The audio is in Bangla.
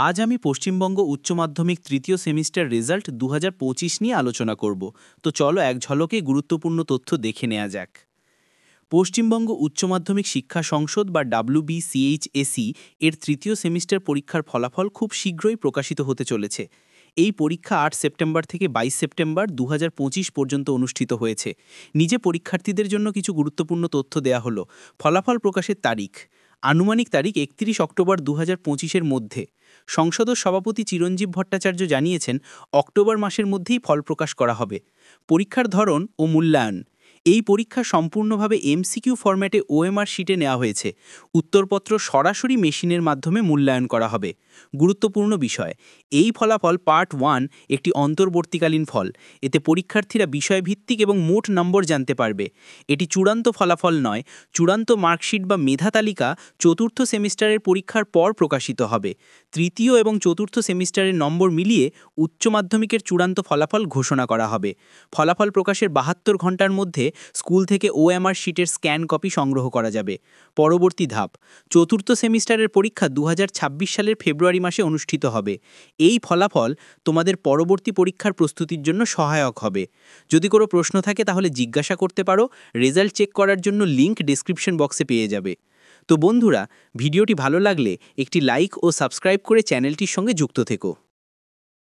আজ আমি পশ্চিমবঙ্গ উচ্চ মাধ্যমিক তৃতীয় সেমিস্টার রেজাল্ট 2025 নিয়ে আলোচনা করব। তো চলো এক ঝলকে গুরুত্বপূর্ণ তথ্য দেখে নেওয়া যাক। পশ্চিমবঙ্গ উচ্চ মাধ্যমিক শিক্ষা সংসদ বা WBCHSE এর তৃতীয় সেমিস্টার পরীক্ষার ফলাফল খুব শীঘ্রই প্রকাশিত হতে চলেছে। এই পরীক্ষা 8 সেপ্টেম্বর থেকে 22 সেপ্টেম্বর 2025 পর্যন্ত অনুষ্ঠিত হয়েছে। নিজে পরীক্ষার্থীদের জন্য কিছু গুরুত্বপূর্ণ তথ্য দেয়া হলো। ফলাফল প্রকাশের তারিখ আনুমানিক তারিখ 31 অক্টোবর 2025-এর মধ্যে। সংসদ সভাপতি চিরঞ্জীব ভট্টাচার্য জানিয়েছেন, অক্টোবর মাসের মধ্যেই ফল প্রকাশ করা হবে। পরীক্ষার ধরন ও মূল্যায়ন। এই পরীক্ষা সম্পূর্ণভাবে এমসিকিউ ফরম্যাটে ওএমআর শিটে নেওয়া হয়েছে। উত্তরপত্র সরাসরি মেশিনের মাধ্যমে মূল্যায়ন করা হবে। গুরুত্বপূর্ণ বিষয়, এই ফলাফল পার্ট 1 একটি অন্তর্বর্তীকালীন ফল। এতে পরীক্ষার্থীরা বিষয়ভিত্তিক এবং মোট নম্বর জানতে পারবে। এটি চূড়ান্ত ফলাফল নয়। চূড়ান্ত মার্কশিট বা মেধা তালিকা চতুর্থ সেমিস্টারের পরীক্ষার পর প্রকাশিত হবে। তৃতীয় এবং চতুর্থ সেমিস্টারের নম্বর মিলিয়ে উচ্চ মাধ্যমিকের চূড়ান্ত ফলাফল ঘোষণা করা হবে। ফলাফল প্রকাশের 72 ঘন্টার মধ্যে স্কুল থেকে ওএমআর শিটের স্ক্যান কপি সংগ্রহ করা যাবে। পরবর্তী ধাপ, চতুর্থ সেমিস্টারের পরীক্ষা 2026 সালের ফেব্রুয়ারি মাসে অনুষ্ঠিত হবে। এই ফলাফল তোমাদের পরবর্তী পরীক্ষার প্রস্তুতির জন্য সহায়ক হবে। যদি কোনো প্রশ্ন থাকে তাহলে জিজ্ঞাসা করতে পারো। রেজাল্ট চেক করার জন্য লিংক ডেসক্রিপশন বক্সে পেয়ে যাবে। তো বন্ধুরা, ভিডিওটি ভালো লাগলে একটি লাইক ও সাবস্ক্রাইব করে চ্যানেলটির সঙ্গে যুক্ত থেকো।